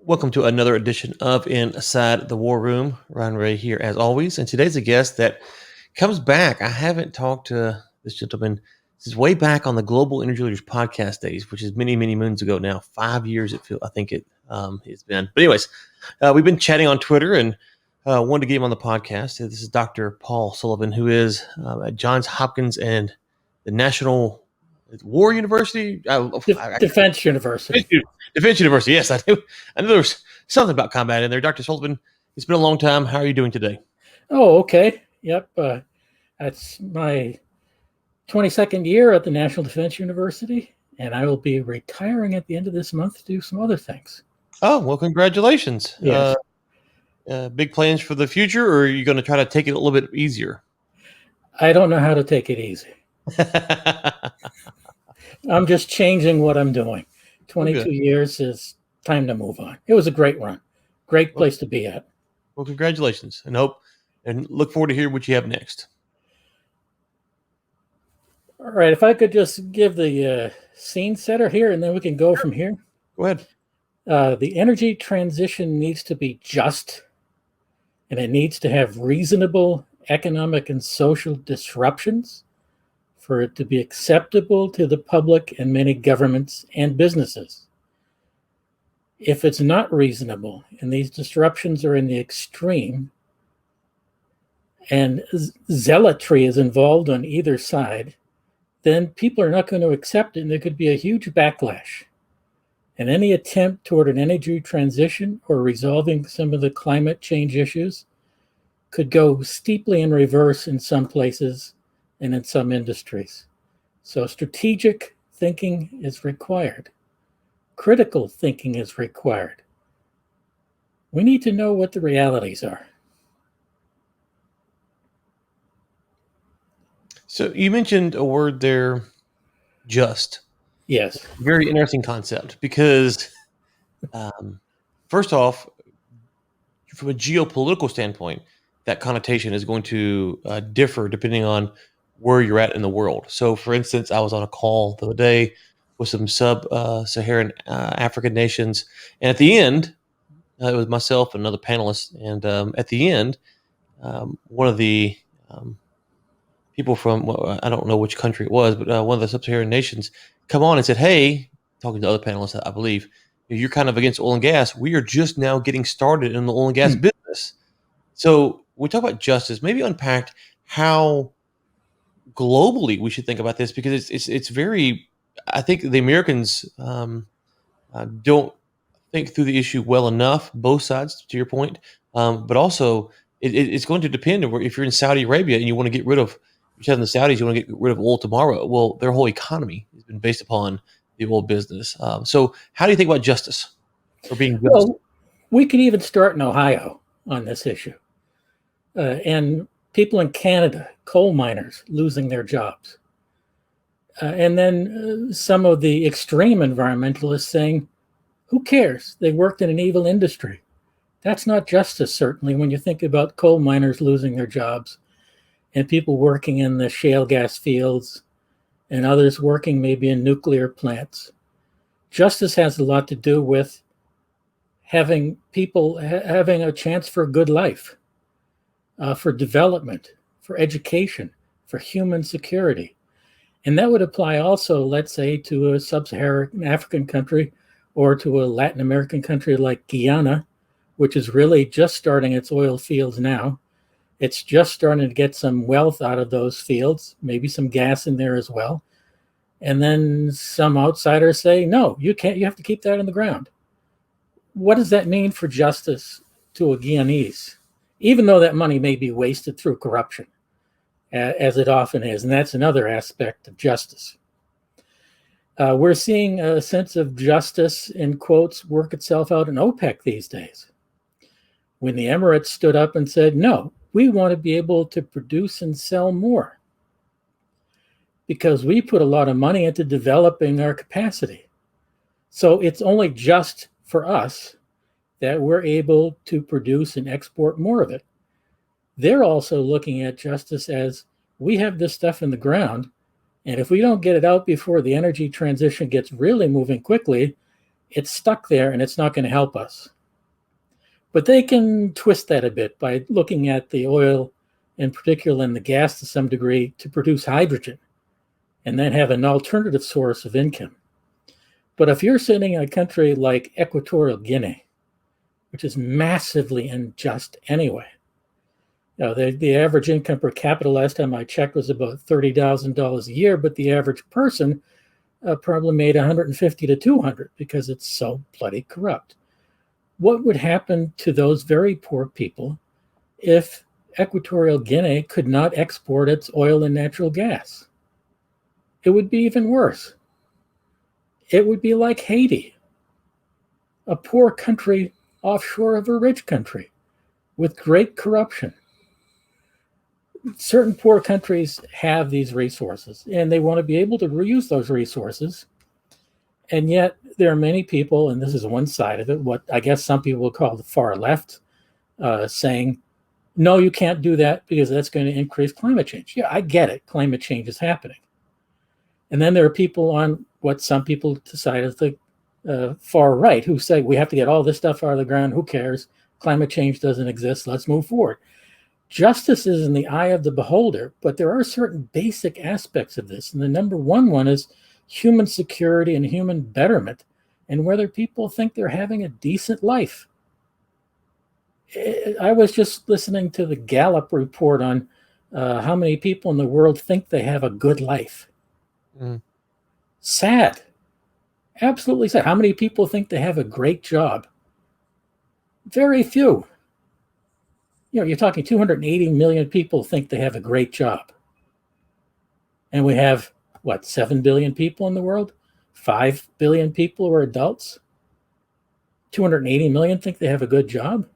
Welcome to another edition of Inside the War Room. Ryan Ray here, as always. And today's a guest that comes back. I haven't talked to this gentleman since way back on the Global Energy Leaders podcast days, which is many, many moons ago now. 5 years, I think it's been. But anyways, we've been chatting on Twitter and wanted to get him on the podcast. This is Dr. Paul Sullivan, who is at Johns Hopkins and the National War University. Defense University. Defense University. Yes, I knew there was something about combat in there. Dr. Sullivan, it's been a long time. How are you doing today? Oh, okay. Yep. That's my 22nd year at the National Defense University, and I will be retiring at the end of this month to do some other things. Oh, well, congratulations. Yes. Big plans for the future, or are you going to try to take it a little bit easier? I don't know how to take it easy. I'm just changing what I'm doing. 22 years is time to move on. It was a great run. Great place to be at. Well, congratulations, and look forward to hearing what you have next. All right. If I could just give the scene setter here, and then we can go from here. Go ahead. The energy transition needs to be just, and it needs to have reasonable economic and social disruptions for it to be acceptable to the public and many governments and businesses. If it's not reasonable and these disruptions are in the extreme and zealotry is involved on either side, then people are not going to accept it, and there could be a huge backlash. And any attempt toward an energy transition or resolving some of the climate change issues could go steeply in reverse in some places and in some industries. So strategic thinking is required. Critical thinking is required. We need to know what the realities are. So you mentioned a word there, just. Yes. Very interesting concept because, first off, from a geopolitical standpoint, that connotation is going to differ depending on where you're at in the world. So, for instance, I was on a call the other day with some sub-Saharan African nations, and at the end, it was myself and another panelist, and at the end, one of the people from, I don't know which country it was, but one of the sub-Saharan nations come on and said, hey, talking to other panelists, I believe, you're kind of against oil and gas. We are just now getting started in the oil and gas business. So we talk about justice, maybe unpack how globally we should think about this, because it's very, I think the Americans don't think through the issue well enough, both sides, to your point, but also it's going to depend if you're in Saudi Arabia and you want to get rid of, you're telling the Saudis you want to get rid of oil tomorrow. Well, their whole economy has been based upon the oil business. So how do you think about justice or being just? Well, we could even start in Ohio on this issue. And people in Canada, coal miners losing their jobs. And then some of the extreme environmentalists saying, who cares? They worked in an evil industry. That's not justice, certainly, when you think about coal miners losing their jobs and people working in the shale gas fields and others working maybe in nuclear plants. Justice has a lot to do with having people having a chance for a good life, for development, for education, for human security. And that would apply also, let's say, to a sub-Saharan African country or to a Latin American country like Guyana, which is really just starting its oil fields now. It's just starting to get some wealth out of those fields, maybe some gas in there as well. And then some outsiders say, no, you can't, you have to keep that in the ground. What does that mean for justice to a Guyanese? Even though that money may be wasted through corruption, as it often is. And that's another aspect of justice. We're seeing a sense of justice, in quotes, work itself out in OPEC these days. When the Emirates stood up and said, no, we want to be able to produce and sell more because we put a lot of money into developing our capacity. So it's only just for us that we're able to produce and export more of it. They're also looking at justice as we have this stuff in the ground, and if we don't get it out before the energy transition gets really moving quickly, it's stuck there and it's not going to help us. But they can twist that a bit by looking at the oil, in particular, and the gas to some degree, to produce hydrogen and then have an alternative source of income. But if you're sitting in a country like Equatorial Guinea, which is massively unjust anyway, the average income per capita last time I checked was about $30,000 a year, but the average person probably made 150 to 200 because it's so bloody corrupt. What would happen to those very poor people if Equatorial Guinea could not export its oil and natural gas? It would be even worse. It would be like Haiti, a poor country offshore of a rich country with great corruption. Certain poor countries have these resources and they want to be able to reuse those resources. And yet there are many people, and this is one side of it, what I guess some people will call the far left, saying, no, you can't do that because that's going to increase climate change. Yeah, I get it. Climate change is happening. And then there are people on what some people decide is the far right who say we have to get all this stuff out of the ground. Who cares? Climate change doesn't exist. Let's move forward. Justice is in the eye of the beholder, but there are certain basic aspects of this. And the number one is human security and human betterment, and whether people think they're having a decent life. I was just listening to the Gallup report on how many people in the world think they have a good life. Sad. Absolutely sad. How many people think they have a great job? Very few. You're talking 280 million people think they have a great job. And we have, 7 billion people in the world? 5 billion people who are adults? 280 million think they have a good job?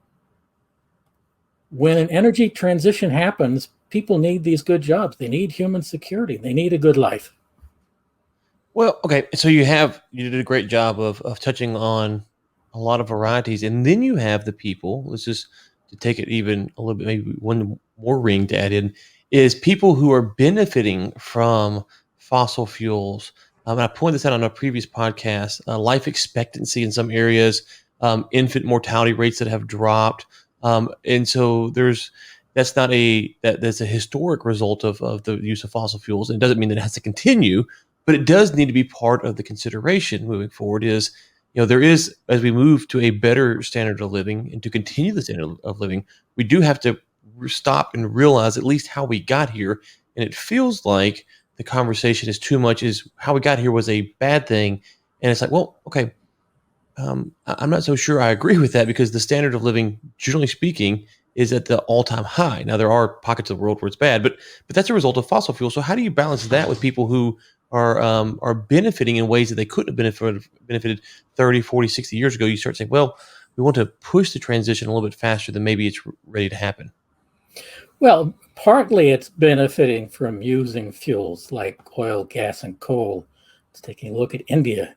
When an energy transition happens, people need these good jobs. They need human security. They need a good life. Well, okay, so you did a great job of touching on a lot of varieties, and then you have the people. Let's just to take it even a little bit, maybe one more ring to add in, is people who are benefiting from fossil fuels. And I pointed this out on a previous podcast. Life expectancy in some areas, infant mortality rates that have dropped, and so that's a historic result of the use of fossil fuels. And it doesn't mean that it has to continue, but it does need to be part of the consideration moving forward. There is, as we move to a better standard of living and to continue the standard of living, we do have to stop and realize at least how we got here. And it feels like the conversation is too much is how we got here was a bad thing. And it's like, well, okay, I'm not so sure I agree with that because the standard of living, generally speaking, is at the all-time high. Now, there are pockets of the world where it's bad, but that's a result of fossil fuel. So how do you balance that with people who are benefiting in ways that they couldn't have benefited 30, 40, 60 years ago? You start saying, well, we want to push the transition a little bit faster than maybe it's ready to happen. Well, partly it's benefiting from using fuels like oil, gas, and coal. It's taking a look at India.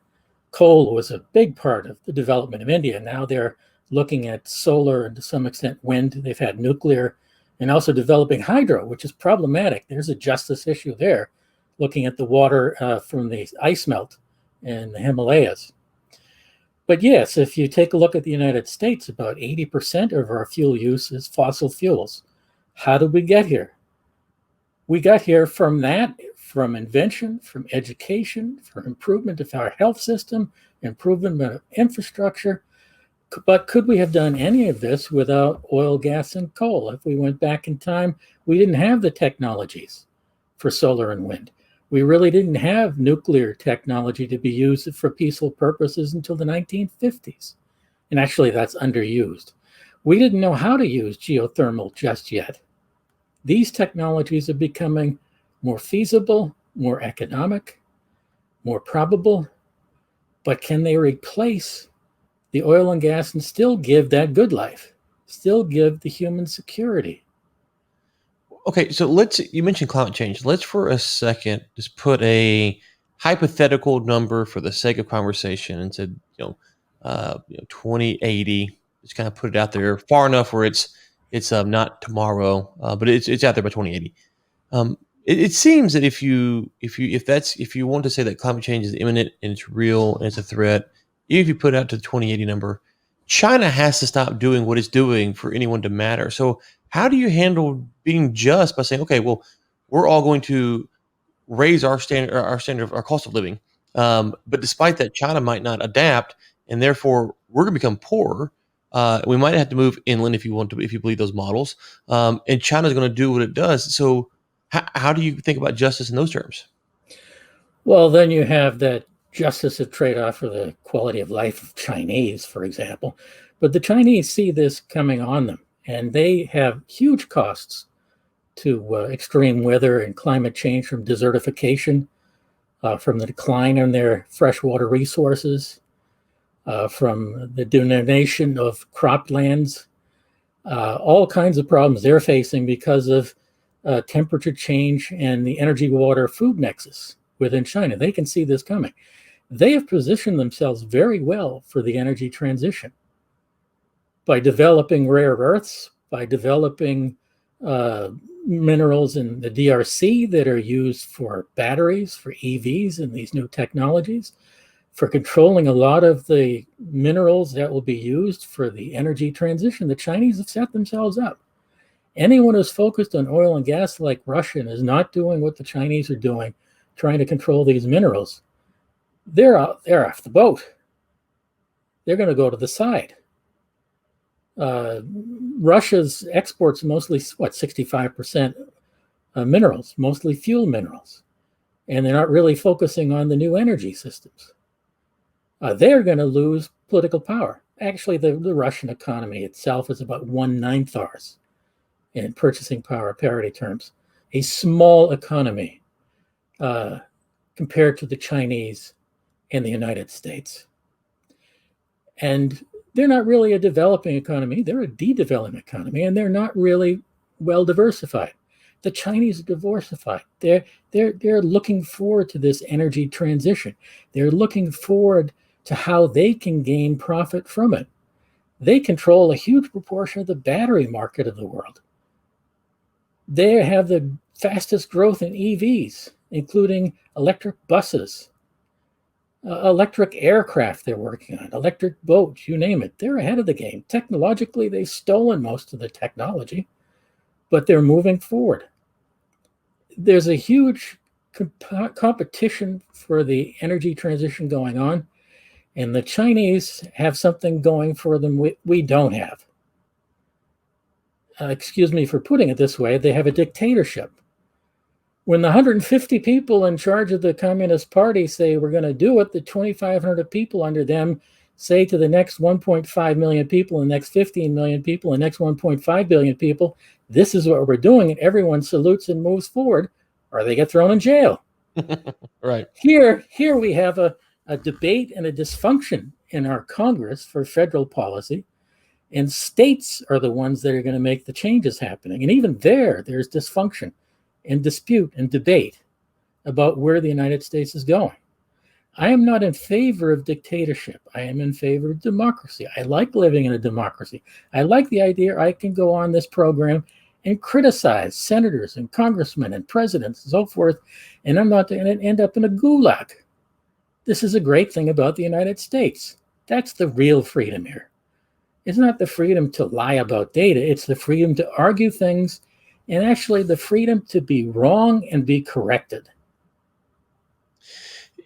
Coal was a big part of the development of India. Now they're looking at solar and to some extent wind. They've had nuclear and also developing hydro, which is problematic. There's a justice issue there, looking at the water from the ice melt in the Himalayas. But yes, if you take a look at the United States, about 80% of our fuel use is fossil fuels. How did we get here? We got here from invention, from education, from improvement of our health system, improvement of infrastructure. But could we have done any of this without oil, gas, and coal? If we went back in time, we didn't have the technologies for solar and wind. We really didn't have nuclear technology to be used for peaceful purposes until the 1950s. And actually, that's underused. We didn't know how to use geothermal just yet. These technologies are becoming more feasible, more economic, more probable. But can they replace the oil and gas and still give that good life, still give the human security? Okay, so you mentioned climate change. Let's for a second just put a hypothetical number for the sake of conversation and said, 2080. Just kind of put it out there far enough where it's not tomorrow, but it's out there by 2080. It seems that if you want to say that climate change is imminent and it's real and it's a threat, even if you put it out to the 2080 number, China has to stop doing what it's doing for anyone to matter. So how do you handle being just by saying, okay, well, we're all going to raise our cost of living, but despite that, China might not adapt, and therefore we're going to become poorer. We might have to move inland if you want to, if you believe those models, and China's going to do what it does. So how do you think about justice in those terms? Well, then you have that justice of trade off for the quality of life of Chinese, for example. But the Chinese see this coming on them, and they have huge costs to extreme weather and climate change from desertification, from the decline in their freshwater resources, from the denudation of croplands, all kinds of problems they're facing because of temperature change and the energy water food nexus within China. They can see this coming. They have positioned themselves very well for the energy transition by developing rare earths, by developing minerals in the DRC that are used for batteries, for EVs and these new technologies, for controlling a lot of the minerals that will be used for the energy transition. The Chinese have set themselves up. Anyone who's focused on oil and gas like Russia and is not doing what the Chinese are doing, trying to control these minerals, they're off the boat. They're going to go to the side. Russia's exports mostly, 65% minerals, mostly fuel minerals. And they're not really focusing on the new energy systems. They're going to lose political power. Actually, the Russian economy itself is about 1/9 ours in purchasing power parity terms. A small economy compared to the Chinese and the United States. And they're not really a developing economy. They're a de-developing economy, and they're not really well diversified. The Chinese are diversified. They're looking forward to this energy transition. They're looking forward to how they can gain profit from it. They control a huge proportion of the battery market of the world. They have the fastest growth in EVs, including electric buses, electric aircraft they're working on, electric boats, you name it. They're ahead of the game. Technologically, they've stolen most of the technology, but they're moving forward. There's a huge competition for the energy transition going on, and the Chinese have something going for them we don't have. Excuse me for putting it this way, they have a dictatorship. When the 150 people in charge of the Communist Party say we're going to do it, the 2,500 people under them say to the next 1.5 million people, the next 15 million people, the next 1.5 billion people, this is what we're doing, and everyone salutes and moves forward, or they get thrown in jail. Right. Here we have a debate and a dysfunction in our Congress for federal policy, and states are the ones that are going to make the changes happening. And even there's dysfunction and dispute and debate about where the United States is going. I am not in favor of dictatorship. I am in favor of democracy. I like living in a democracy. I like the idea I can go on this program and criticize senators and congressmen and presidents and so forth, and I'm not going to end up in a gulag. This is a great thing about the United States. That's the real freedom here. It's not the freedom to lie about data. It's the freedom to argue things and actually the freedom to be wrong and be corrected.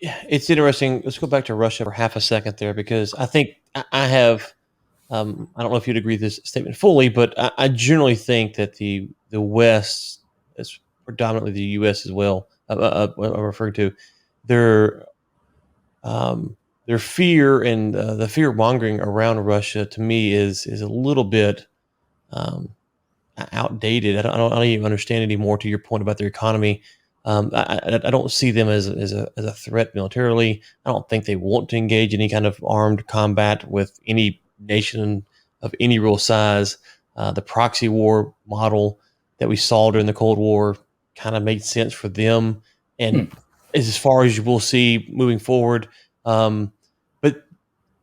Yeah, it's interesting. Let's go back to Russia for half a second there, because I think I have. I don't know if you'd agree with this statement fully, but I generally think that the West, that's predominantly the U.S. as well, what I'm referring to, their their fear and the fear mongering around Russia to me is a little bit um, outdated. I don't even understand anymore. To your point about their economy, I don't see them as a threat militarily. I don't think they want to engage in any kind of armed combat with any nation of any real size. The proxy war model that we saw during the Cold War kind of made sense for them, and is as far as you will see moving forward. But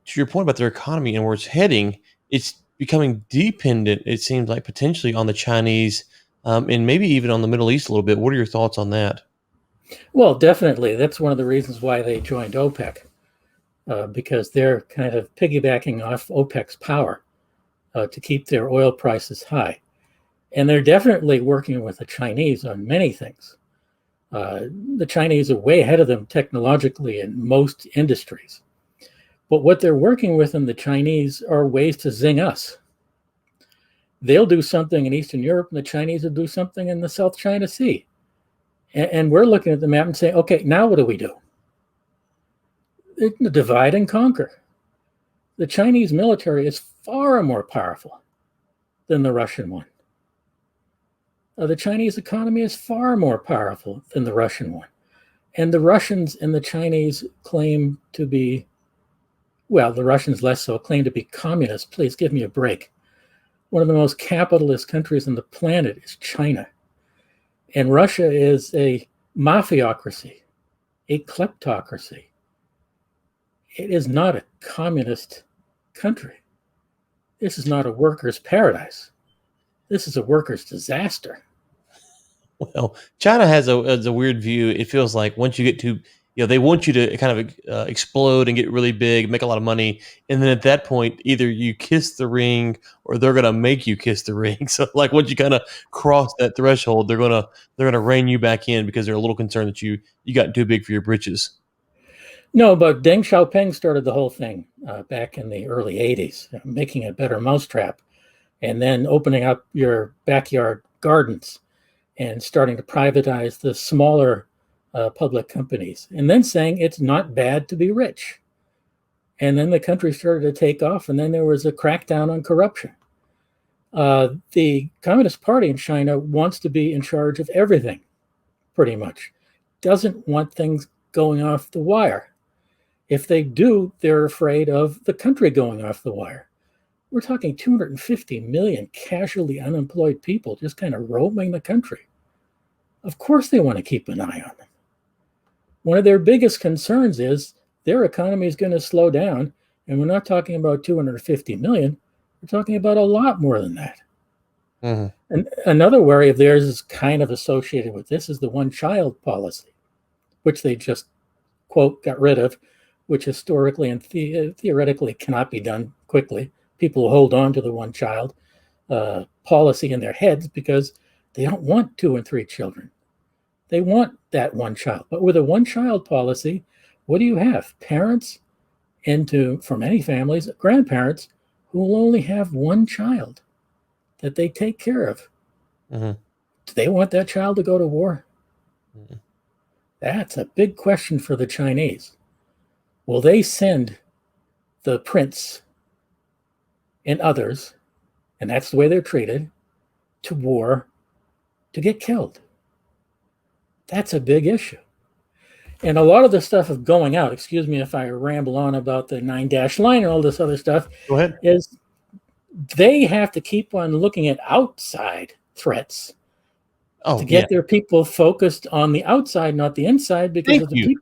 to your point about their economy and where it's heading, it's becoming dependent, it seems like, potentially on the Chinese, and maybe even on the Middle East a little bit. What are your thoughts on that? Well, definitely. That's one of the reasons why they joined OPEC. because they're kind of piggybacking off OPEC's power to keep their oil prices high. And they're definitely working with the Chinese on many things. The Chinese are way ahead of them technologically in most industries. But what they're working with in the Chinese are ways to zing us. They'll do something in Eastern Europe, and the Chinese will do something in the South China Sea. And we're looking at the map and saying, okay, now what do we do? Divide and conquer. The Chinese military is far more powerful than the Russian one. The Chinese economy is far more powerful than the Russian one. And the Russians and the Chinese claim to be, well, the Russians less so, claim to be communist. Please give me a break. One of the most capitalist countries on the planet is China. And Russia is a mafiocracy, a kleptocracy. It is not a communist country. This is not a worker's paradise. This is a worker's disaster. Well, China has a weird view. It feels like once you get to, they want you to kind of explode and get really big, make a lot of money, and then at that point, either you kiss the ring or they're gonna make you kiss the ring. So, like once you kind of cross that threshold, they're gonna rein you back in because they're a little concerned that you got too big for your britches. No, but Deng Xiaoping started the whole thing back in the early 80s, making a better mousetrap, and then opening up your backyard gardens and starting to privatize the smaller public companies, and then saying it's not bad to be rich. And then the country started to take off, and then there was a crackdown on corruption. The Communist Party in China wants to be in charge of everything, pretty much. Doesn't want things going off the wire. If they do, they're afraid of the country going off the wire. We're talking 250 million casually unemployed people just kind of roaming the country. Of course they want to keep an eye on them. One of their biggest concerns is their economy is going to slow down, and we're not talking about 250 million. We're talking about a lot more than that. Mm-hmm. And another worry of theirs is kind of associated with this is the one-child policy, which they just, quote, got rid of, which historically and theoretically cannot be done quickly. People hold on to the one-child policy in their heads because they don't want 2 and 3 children. They want that one child. But with a one-child policy, what do you have? Parents for many families, grandparents who will only have one child that they take care of. Mm-hmm. Do they want that child to go to war? Mm-hmm. That's a big question for the Chinese. Will they send the prince and others, and that's the way they're treated, to war to get killed? That's a big issue. And a lot of the stuff of going out, excuse me if I ramble on about the 9-dash line and all this other stuff, go ahead, is they have to keep on looking at outside threats to get their people focused on the outside, not the inside, because of the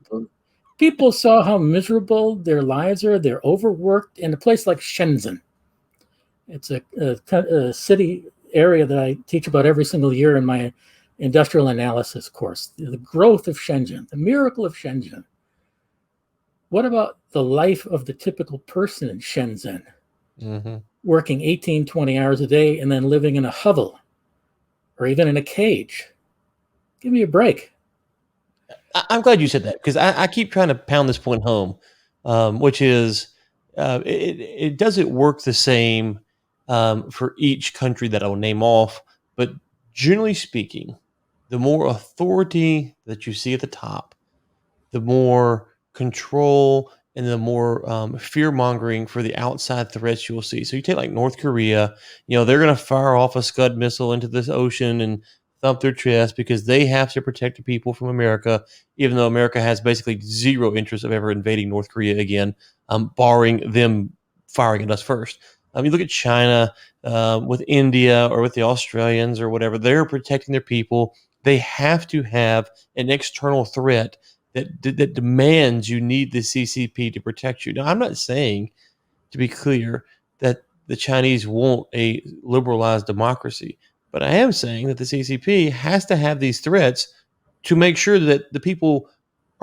people saw how miserable their lives are. They're overworked in a place like Shenzhen. It's a city area that I teach about every single year in my industrial analysis course. The growth of Shenzhen, the miracle of Shenzhen. What about the life of the typical person in Shenzhen? Mm-hmm. Working 18, 20 hours a day and then living in a hovel or even in a cage. Give me a break. I'm glad you said that because I keep trying to pound this point home, which is it doesn't work the same for each country that I'll name off, but generally speaking, the more authority that you see at the top, the more control and the more fear mongering for the outside threats you will see. So you take like North Korea, they're going to fire off a Scud missile into this ocean and thump their chest because they have to protect the people from America, even though America has basically zero interest of ever invading North Korea again, barring them firing at us first. You look at China with India or with the Australians or whatever, they're protecting their people. They have to have an external threat that demands you need the CCP to protect you. Now, I'm not saying, to be clear, that the Chinese want a liberalized democracy, but I am saying that the CCP has to have these threats to make sure that the people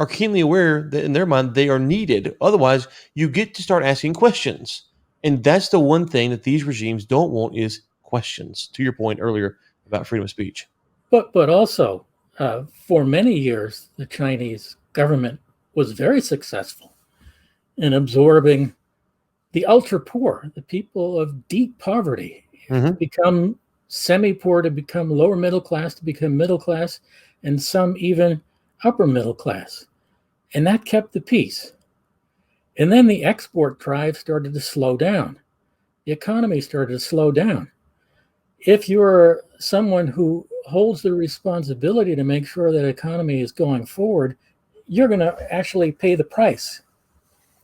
are keenly aware that in their mind they are needed. Otherwise, you get to start asking questions. And that's the one thing that these regimes don't want is questions, to your point earlier about freedom of speech. But also, for many years, the Chinese government was very successful in absorbing the ultra poor, the people of deep poverty, to Mm-hmm. become semi poor, to become lower middle class, to become middle class, and some even upper middle class. And that kept the peace. And then the export drive started to slow down. The economy started to slow down. If you're someone who holds the responsibility to make sure that economy is going forward, you're going to actually pay the price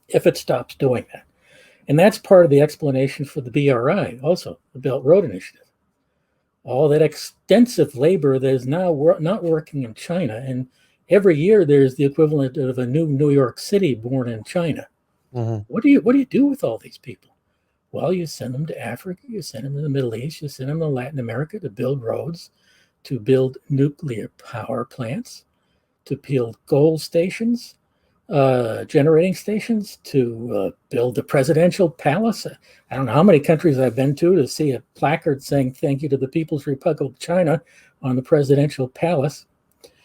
if it stops doing that. And that's part of the explanation for the BRI, also, the Belt Road Initiative. All that extensive labor that is now not working in China. And every year there's the equivalent of a new New York City born in China. Mm-hmm. What do you do with all these people? Well, you send them to Africa, you send them to the Middle East, you send them to Latin America to build roads, to build nuclear power plants, to build gold stations, generating stations, to build the presidential palace. I don't know how many countries I've been to see a placard saying thank you to the People's Republic of China on the presidential palace.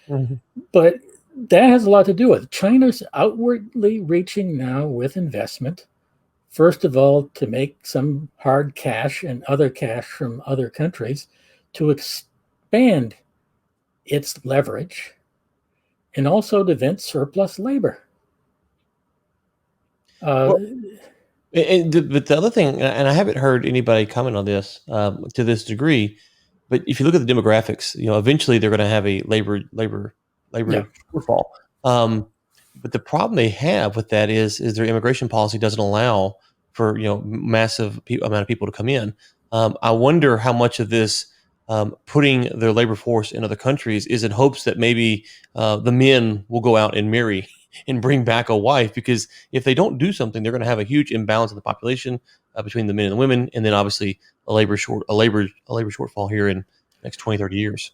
Mm-hmm. But that has a lot to do with China's outwardly reaching now with investment. First of all, to make some hard cash and other cash from other countries to expand its leverage and also to vent surplus labor. Uh, Well, but the other thing, and I haven't heard anybody comment on this to this degree, but if you look at the demographics, eventually they're going to have a yeah. labor shortfall. But the problem they have with that is their immigration policy doesn't allow for massive amount of people to come in. I wonder how much of this putting their labor force in other countries is in hopes that maybe the men will go out and marry and bring back a wife, because if they don't do something, they're going to have a huge imbalance in the population between the men and the women, and then obviously a labor shortfall here in the next 20, 30 years.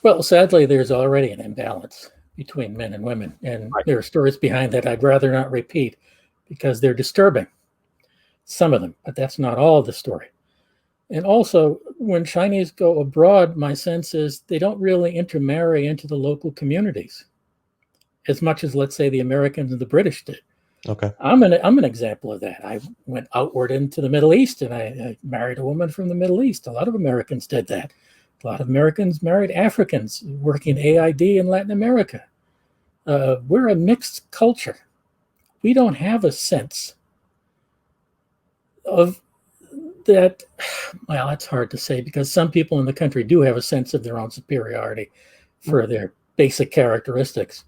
Well, sadly, there's already an imbalance between men and women, and Right. there are stories behind that I'd rather not repeat because they're disturbing, some of them, but that's not all of the story. And also, when Chinese go abroad, my sense is they don't really intermarry into the local communities as much as, let's say, the Americans and the British did. Okay. I'm an example of that. I went outward into the Middle East and I married a woman from the Middle East. A lot of Americans did that. A lot of Americans married Africans working AID in Latin America. We're a mixed culture. We don't have a sense of that. Well, it's hard to say because some people in the country do have a sense of their own superiority for their basic characteristics.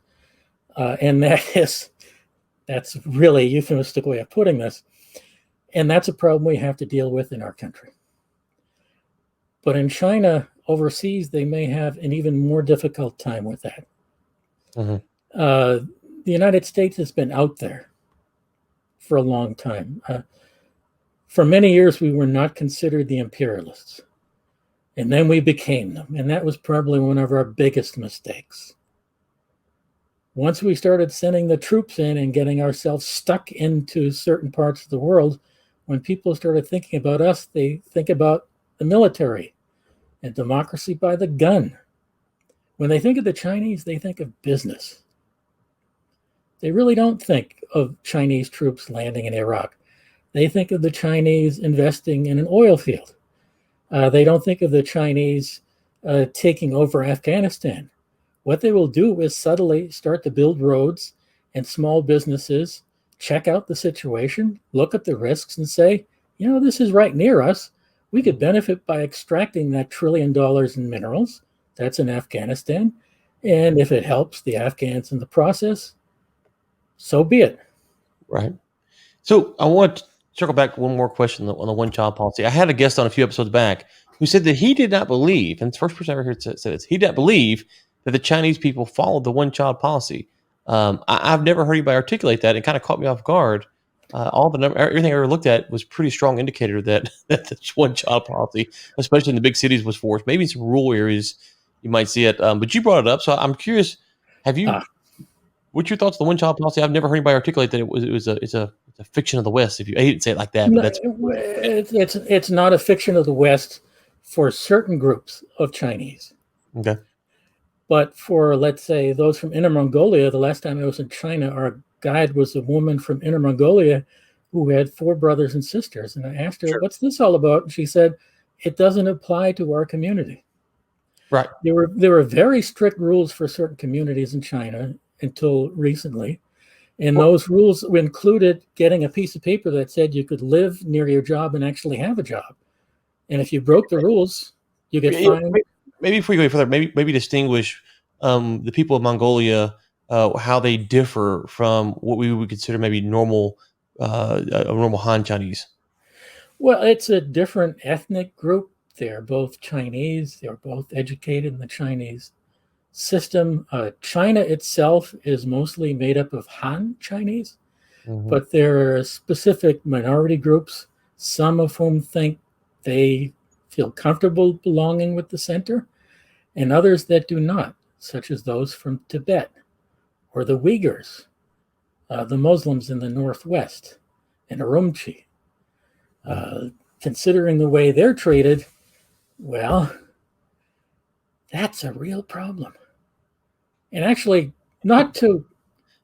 And that's really a euphemistic way of putting this. And that's a problem we have to deal with in our country. But in China, overseas, they may have an even more difficult time with that. Mm-hmm. The United States has been out there for a long time. For many years, we were not considered the imperialists. And then we became them. And that was probably one of our biggest mistakes. Once we started sending the troops in and getting ourselves stuck into certain parts of the world, when people started thinking about us, they think about the military and democracy by the gun. When they think of the Chinese, they think of business. They really don't think of Chinese troops landing in Iraq. They think of the Chinese investing in an oil field. They don't think of the Chinese taking over Afghanistan. What they will do is subtly start to build roads and small businesses, check out the situation, look at the risks, and say, this is right near us. We could benefit by extracting that $1 trillion in minerals. That's in Afghanistan. And if it helps the Afghans in the process, so be it. Right. So I want to circle back one more question on the one-child policy. I had a guest on a few episodes back who said that he did not believe, and it's the first person I ever heard say this, he did not believe that the Chinese people followed the one-child policy. I've never heard anybody articulate that. It kind of caught me off guard. Everything I ever looked at was pretty strong indicator that that the one-child policy, especially in the big cities, was forced. Maybe in some rural areas you might see it, but you brought it up, so I'm curious. Have you? Uh, What's your thoughts on the one-child policy? I've never heard anybody articulate that it's a fiction of the West. If you I hate to say it like that, but No, that's it's not a fiction of the West for certain groups of Chinese. okay. But for, let's say, those from Inner Mongolia, the last time I was in China, our guide was a woman from Inner Mongolia who had 4 brothers and sisters. And I asked her, Sure. what's this all about? And she said, it doesn't apply to our community. Right. There were very strict rules for certain communities in China until recently. And those rules included getting a piece of paper that said you could live near your job and actually have a job. And if you broke the rules, you get fined. Maybe before you go further, maybe distinguish the people of Mongolia, how they differ from what we would consider maybe normal, a normal Han Chinese. Well, it's a different ethnic group. They're both Chinese. They're both educated in the Chinese system. China itself is mostly made up of Han Chinese, but there are specific minority groups, some of whom think they feel comfortable belonging with the center, and others that do not, such as those from Tibet or the Uyghurs, the Muslims in the Northwest, and Urumqi. Considering the way they're treated, well, that's a real problem. And actually, not to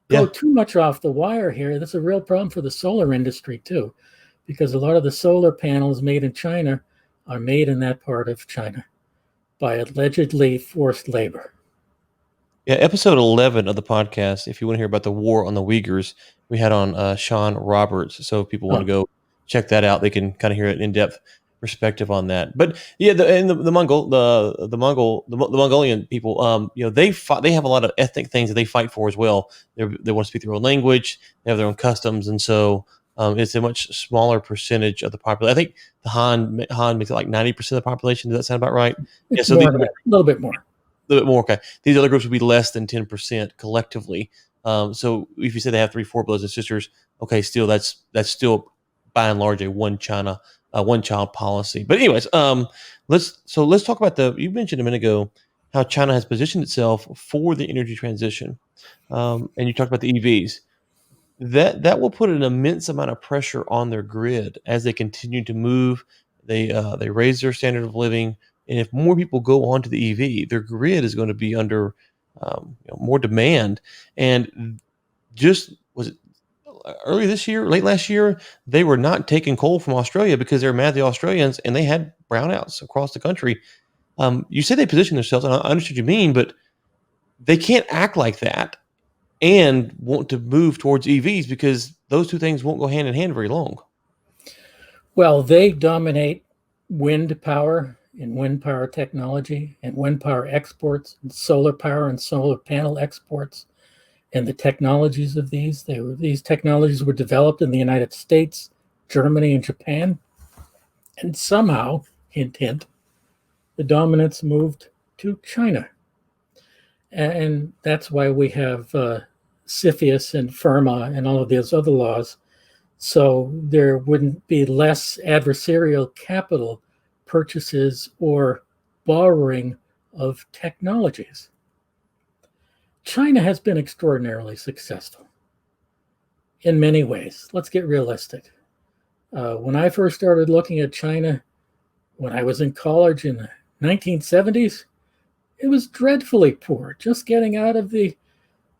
go too much off the wire here, that's a real problem for the solar industry too, because a lot of the solar panels made in China are made in that part of China by allegedly forced labor. Yeah, episode 11 of the podcast, if you want to hear about the war on the Uyghurs, we had on Sean Roberts. So if people want to go check that out, they can kind of hear an in-depth perspective on that. But yeah, the Mongolian people, they have a lot of ethnic things that they fight for as well. They want to speak their own language, they have their own customs, and so it's a much smaller percentage of the population. I think the Han makes it like 90% of the population. Does that sound about right? It's a little bit more. A little bit more. Okay. These other groups would be less than 10% collectively. So if you say they have 3-4 brothers and sisters, okay, still that's still by and large a one child policy. But anyways, let's talk about you mentioned a minute ago how China has positioned itself for the energy transition, and you talked about the EVs. That will put an immense amount of pressure on their grid as they continue to move. They raise their standard of living, and if more people go onto the EV, their grid is going to be under more demand. And just was it early this year, late last year, they were not taking coal from Australia because they were mad at the Australians, and they had brownouts across the country. You said they position themselves, and I understood you mean, but they can't act like that and want to move towards EVs because those two things won't go hand in hand very long. Well, they dominate wind power and wind power technology and wind power exports and solar power and solar panel exports and the technologies of these. These technologies were developed in the United States, Germany, and Japan. And somehow, hint, hint, the dominance moved to China. And that's why we have CFIUS and FIRMA and all of these other laws. So there wouldn't be less adversarial capital purchases or borrowing of technologies. China has been extraordinarily successful in many ways. Let's get realistic. When I first started looking at China, when I was in college in the 1970s, it was dreadfully poor, just getting out of the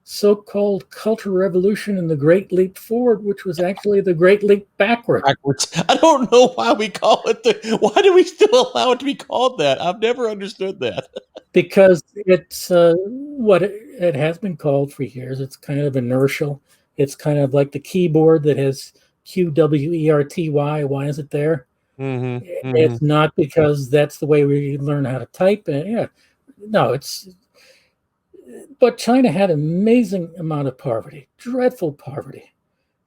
so-called Cultural Revolution and the Great Leap Forward, which was actually the Great Leap Backwards. I don't know why we call it why do we still allow it to be called that? I've never understood that. Because it's what it has been called for years. It's kind of inertial. It's kind of like the keyboard that has QWERTY. Why is it there? It's not because that's the way we learn how to type. No, but China had an amazing amount of poverty, dreadful poverty.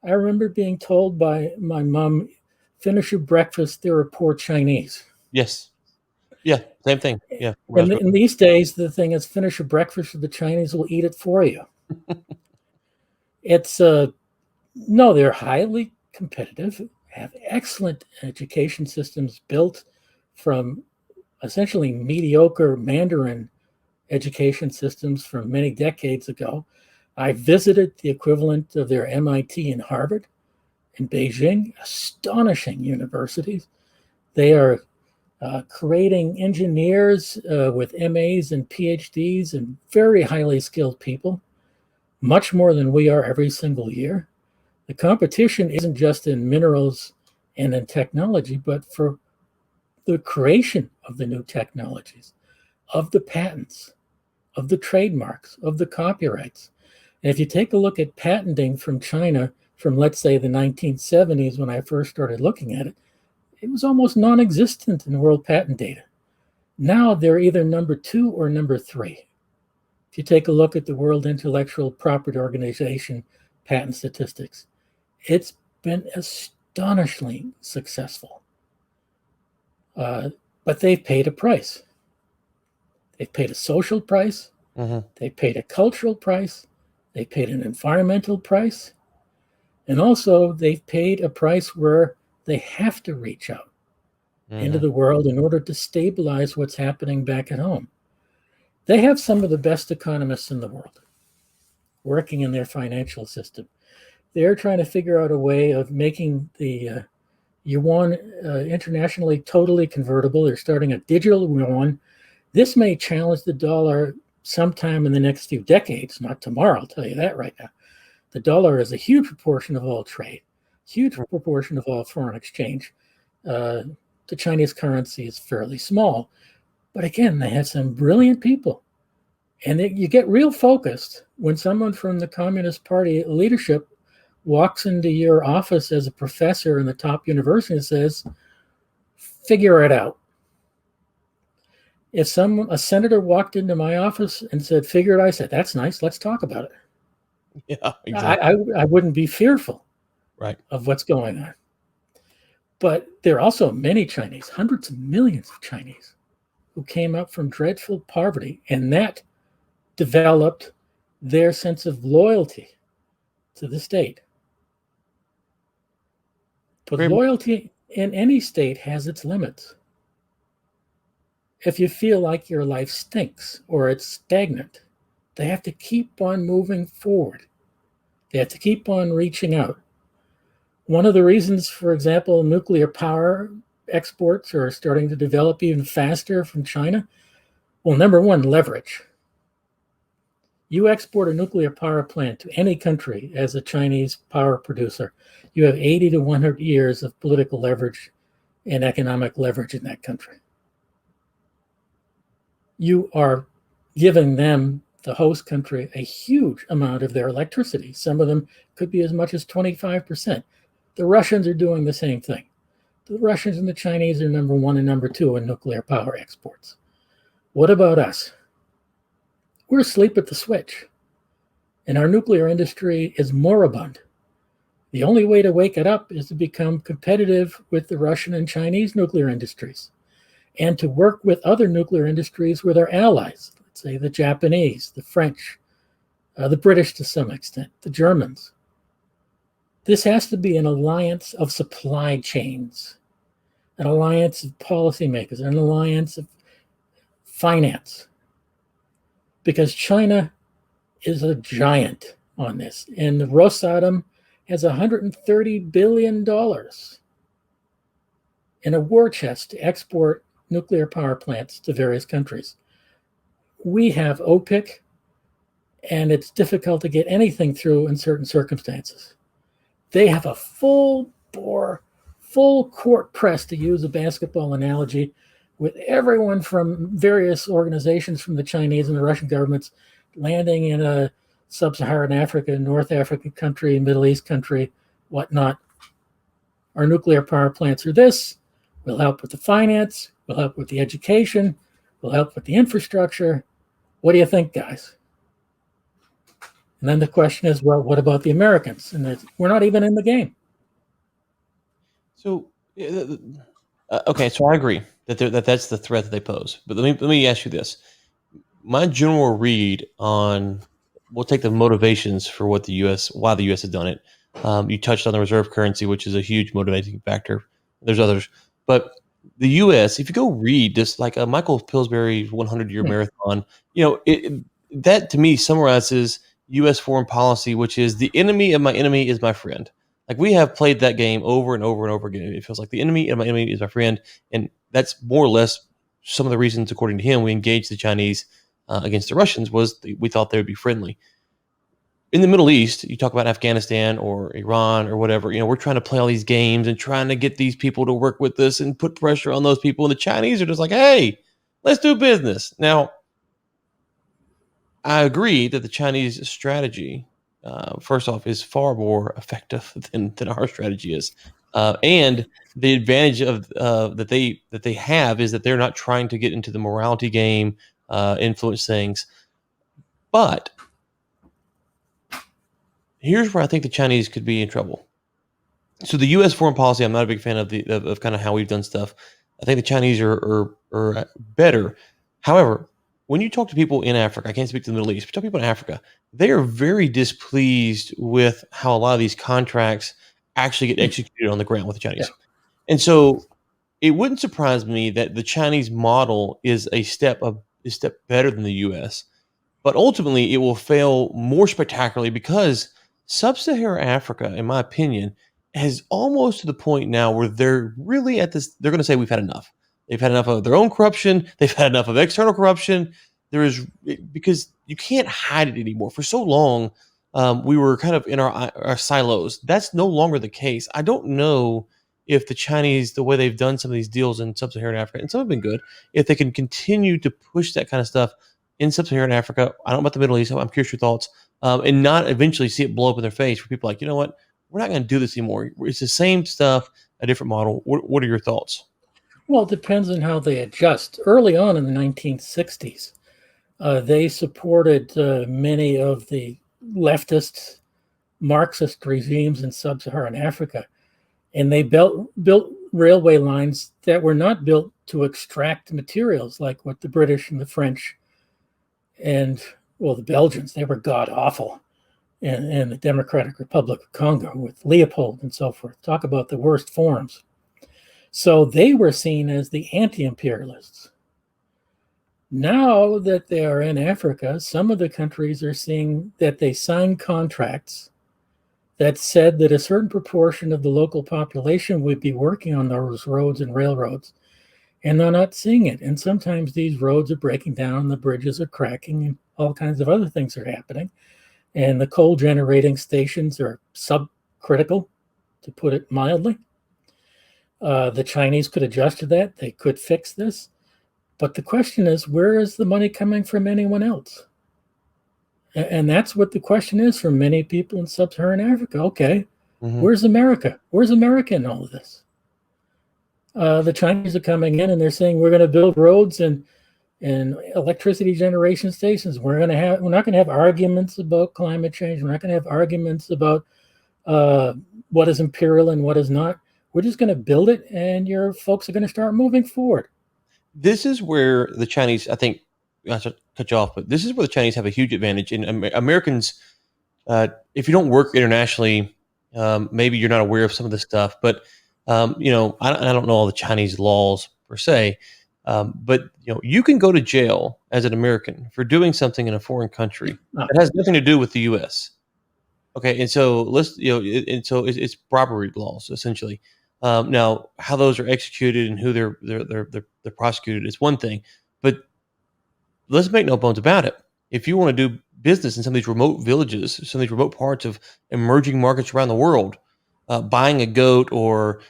I remember being told by my mom, finish your breakfast, there are poor Chinese. Yes. Yeah, same thing. Yeah. In these days, the thing is, finish your breakfast, or the Chinese will eat it for you. It's, no, they're highly competitive, have excellent education systems built from essentially mediocre Mandarin education systems from many decades ago. I visited the equivalent of their MIT and Harvard in Beijing, astonishing universities. They are creating engineers with MAs and PhDs and very highly skilled people, much more than we are every single year. The competition isn't just in minerals and in technology, but for the creation of the new technologies, of the patents, of the trademarks, of the copyrights. And if you take a look at patenting from China from, let's say, the 1970s, when I first started looking at it, it was almost non-existent in world patent data. Now they're either number 2 or number 3. If you take a look at the World Intellectual Property Organization patent statistics, it's been astonishingly successful. But they've paid a price. They've paid a social price. Mm-hmm. They paid a cultural price. They paid an environmental price. And also, they've paid a price where they have to reach out into the world in order to stabilize what's happening back at home. They have some of the best economists in the world working in their financial system. They're trying to figure out a way of making the yuan internationally totally convertible. They're starting a digital yuan. This may challenge the dollar sometime in the next few decades, not tomorrow, I'll tell you that right now. The dollar is a huge proportion of all trade, huge proportion of all foreign exchange. The Chinese currency is fairly small. But again, they have some brilliant people. And you get real focused when someone from the Communist Party leadership walks into your office as a professor in the top university and says, figure it out. If a senator walked into my office and said, figure it out, I said, that's nice, let's talk about it. Yeah, exactly. I wouldn't be fearful Right. of what's going on. But there are also many Chinese, hundreds of millions of Chinese, who came up from dreadful poverty, and that developed their sense of loyalty to the state. But loyalty in any state has its limits. If you feel like your life stinks or it's stagnant, they have to keep on moving forward. They have to keep on reaching out. One of the reasons, for example, nuclear power exports are starting to develop even faster from China, well, number one, leverage. You export a nuclear power plant to any country as a Chinese power producer, you have 80 to 100 years of political leverage and economic leverage in that country. You are giving them, the host country, a huge amount of their electricity. Some of them could be as much as 25%. The Russians are doing the same thing. The Russians and the Chinese are number 1 and number 2 in nuclear power exports. What about us? We're asleep at the switch, and our nuclear industry is moribund. The only way to wake it up is to become competitive with the Russian and Chinese nuclear industries, and to work with other nuclear industries with our allies, let's say the Japanese, the French, the British to some extent, the Germans. This has to be an alliance of supply chains, an alliance of policymakers, an alliance of finance. Because China is a giant on this. And Rosatom has $130 billion in a war chest to export nuclear power plants to various countries. We have OPIC, and it's difficult to get anything through in certain circumstances. They have a full court press, to use a basketball analogy, with everyone from various organizations from the Chinese and the Russian governments landing in a sub-Saharan Africa, North African country, Middle East country, whatnot. Our nuclear power plants are this. We'll help with the finance. We'll help with the education. We'll help with the infrastructure. What do you think, guys? And then the question is, well, what about the Americans? And we're not even in the game. So, okay, so I agree that that's the threat that they pose. But let me ask you this: my general read on, we'll take the motivations for why the U.S. has done it. You touched on the reserve currency, which is a huge motivating factor. There's others, but the U.S., if you go read this, like a Michael Pillsbury 100-year marathon, that to me summarizes U.S. foreign policy, which is the enemy of my enemy is my friend. Like we have played that game over and over and over again. It feels like the enemy of my enemy is my friend, and that's more or less some of the reasons, according to him, we engaged the Chinese against the Russians was we thought they would be friendly. In the Middle East, you talk about Afghanistan or Iran or whatever, we're trying to play all these games and trying to get these people to work with us and put pressure on those people. And the Chinese are just like, hey, let's do business. Now, I agree that the Chinese strategy, first off, is far more effective than our strategy is. And the advantage of that they have is that they're not trying to get into the morality game, influence things. But here's where I think the Chinese could be in trouble. So the U.S. foreign policy, I'm not a big fan of kind of how we've done stuff. I think the Chinese are better. However, when you talk to people in Africa, I can't speak to the Middle East, but talk to people in Africa, they are very displeased with how a lot of these contracts actually get executed on the ground with the Chinese. Yeah. And so it wouldn't surprise me that the Chinese model is a step better than the U.S., but ultimately it will fail more spectacularly because sub-Saharan Africa, in my opinion, has almost to the point now where they're really at this. They're going to say we've had enough. They've had enough of their own corruption. They've had enough of external corruption. There is because you can't hide it anymore. For so long, we were kind of in our silos. That's no longer the case. I don't know if the Chinese, the way they've done some of these deals in sub-Saharan Africa, and some have been good, if they can continue to push that kind of stuff in sub-Saharan Africa. I don't know about the Middle East. I'm curious your thoughts, and not eventually see it blow up in their face where people are like, you know what, we're not going to do this anymore. It's the same stuff, a different model. What are your thoughts? Well, it depends on how they adjust. Early on in the 1960s, they supported many of the leftist Marxist regimes in sub-Saharan Africa, and they built railway lines that were not built to extract materials like what the British and the French and, well, the Belgians, they were god awful. And the Democratic Republic of Congo with Leopold and so forth. Talk about the worst forms. So they were seen as the anti-imperialists. Now that they are in Africa, some of the countries are seeing that they signed contracts that said that a certain proportion of the local population would be working on those roads and railroads, and they're not seeing it. And sometimes these roads are breaking down, the bridges are cracking, and all kinds of other things are happening. And the coal generating stations are subcritical, to put it mildly. The Chinese could adjust to that. They could fix this. But the question is, where is the money coming from anyone else? And that's what the question is for many people in sub-Saharan Africa. Okay, Where's America? Where's America in all of this? The Chinese are coming in and they're saying we're going to build roads and electricity generation stations. We're not going to have arguments about climate change. We're not going to have arguments about what is imperial and what is not. We're just going to build it, and your folks are going to start moving forward. This is where the Chinese, I think, not to cut you off, but this is where the Chinese have a huge advantage. And Americans, if you don't work internationally, maybe you're not aware of some of this stuff. But I don't know all the Chinese laws per se. But you can go to jail as an American for doing something in a foreign country that has nothing to do with the U.S. Okay, and so it's robbery laws essentially. Now, how those are executed and who they're prosecuted is one thing, but let's make no bones about it. If you want to do business in some of these remote villages, some of these remote parts of emerging markets around the world, buying a goat or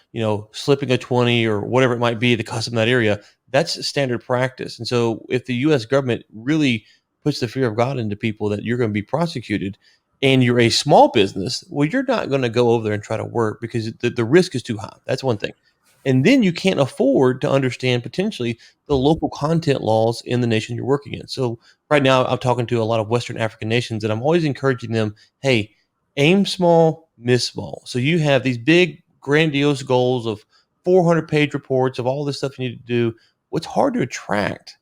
slipping a 20 or whatever it might be, the custom in that area, that's standard practice. And so if the U.S. government really puts the fear of God into people that you're going to be prosecuted and you're a small business, well, you're not going to go over there and try to work because the risk is too high. That's one thing. And then you can't afford to understand potentially the local content laws in the nation you're working in. So right now I'm talking to a lot of Western African nations and I'm always encouraging them, hey, aim small, miss small. So you have these big, grandiose goals of 400-page reports of all this stuff you need to do. What's hard to attract,